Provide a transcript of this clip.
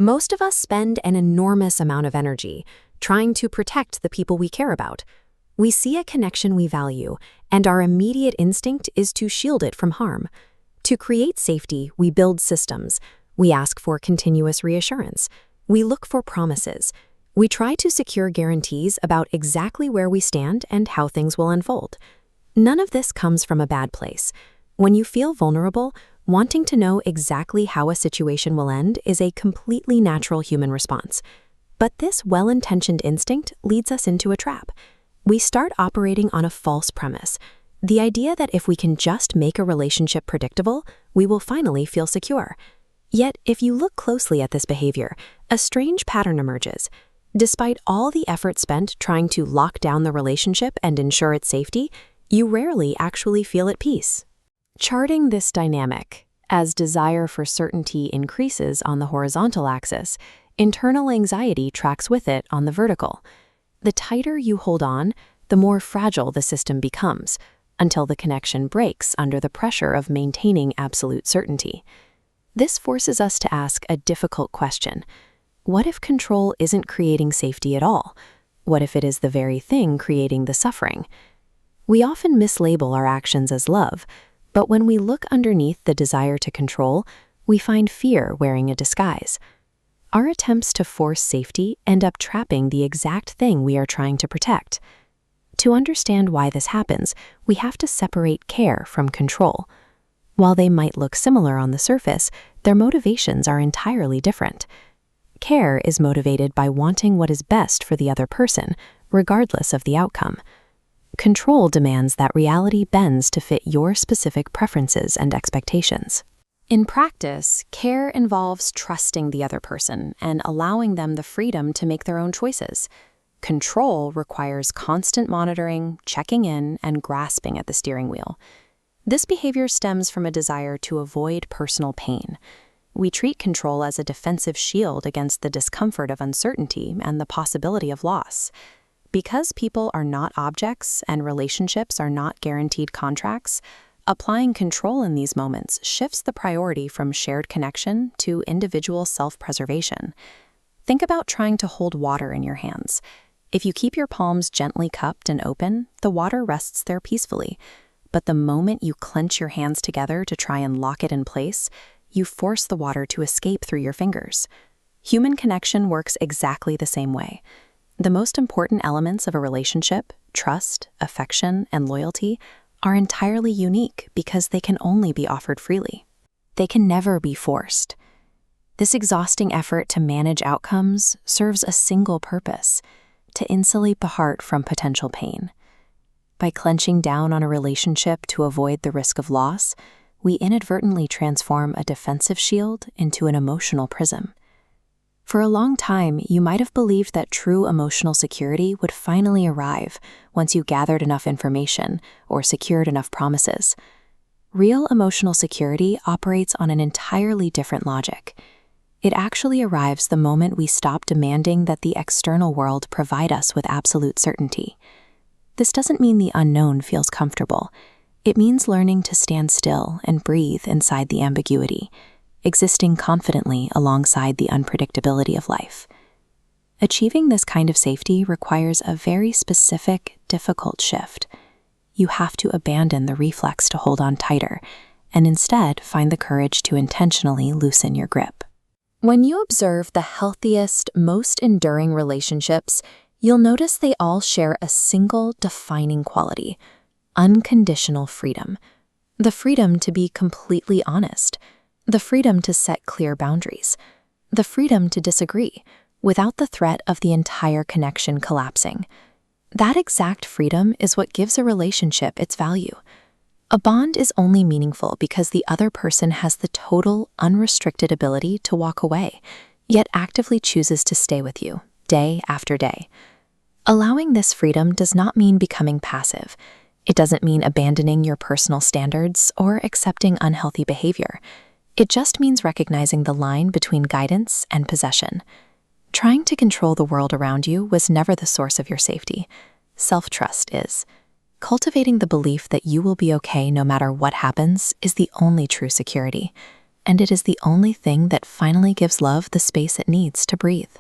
Most of us spend an enormous amount of energy trying to protect the people we care about. We see a connection we value, and our immediate instinct is to shield it from harm. To create safety, we build systems. We ask for continuous reassurance. We look for promises. We try to secure guarantees about exactly where we stand and how things will unfold. None of this comes from a bad place. When you feel vulnerable, wanting to know exactly how a situation will end is a completely natural human response. But this well-intentioned instinct leads us into a trap. We start operating on a false premise, the idea that if we can just make a relationship predictable, we will finally feel secure. Yet, if you look closely at this behavior, a strange pattern emerges. Despite all the effort spent trying to lock down the relationship and ensure its safety, you rarely actually feel at peace. Charting this dynamic, as desire for certainty increases on the horizontal axis, internal anxiety tracks with it on the vertical. The tighter you hold on, the more fragile the system becomes, until the connection breaks under the pressure of maintaining absolute certainty. This forces us to ask a difficult question. What if control isn't creating safety at all? What if it is the very thing creating the suffering? We often mislabel our actions as love, but when we look underneath the desire to control, we find fear wearing a disguise. Our attempts to force safety end up trapping the exact thing we are trying to protect. To understand why this happens, we have to separate care from control. While they might look similar on the surface, their motivations are entirely different. Care is motivated by wanting what is best for the other person, regardless of the outcome. Control demands that reality bends to fit your specific preferences and expectations. In practice, care involves trusting the other person and allowing them the freedom to make their own choices. Control requires constant monitoring, checking in, and grasping at the steering wheel. This behavior stems from a desire to avoid personal pain. We treat control as a defensive shield against the discomfort of uncertainty and the possibility of loss. Because people are not objects and relationships are not guaranteed contracts, applying control in these moments shifts the priority from shared connection to individual self-preservation. Think about trying to hold water in your hands. If you keep your palms gently cupped and open, the water rests there peacefully. But the moment you clench your hands together to try and lock it in place, you force the water to escape through your fingers. Human connection works exactly the same way. The most important elements of a relationship, trust, affection, and loyalty, are entirely unique because they can only be offered freely. They can never be forced. This exhausting effort to manage outcomes serves a single purpose: to insulate the heart from potential pain. By clenching down on a relationship to avoid the risk of loss, we inadvertently transform a defensive shield into an emotional prism. For a long time, you might have believed that true emotional security would finally arrive once you gathered enough information or secured enough promises. Real emotional security operates on an entirely different logic. It actually arrives the moment we stop demanding that the external world provide us with absolute certainty. This doesn't mean the unknown feels comfortable. It means learning to stand still and breathe inside the ambiguity, existing confidently alongside the unpredictability of life. Achieving this kind of safety requires a very specific, difficult shift. You have to abandon the reflex to hold on tighter, and instead find the courage to intentionally loosen your grip. When you observe the healthiest, most enduring relationships, you'll notice they all share a single defining quality: unconditional freedom. The freedom to be completely honest. The freedom to set clear boundaries. The freedom to disagree without the threat of the entire connection collapsing. That exact freedom is what gives a relationship its value. A bond is only meaningful because the other person has the total, unrestricted ability to walk away, yet actively chooses to stay with you, day after day. Allowing this freedom does not mean becoming passive. It doesn't mean abandoning your personal standards or accepting unhealthy behavior. It just means recognizing the line between guidance and possession. Trying to control the world around you was never the source of your safety. Self-trust is. Cultivating the belief that you will be okay no matter what happens is the only true security. and it is the only thing that finally gives love the space it needs to breathe.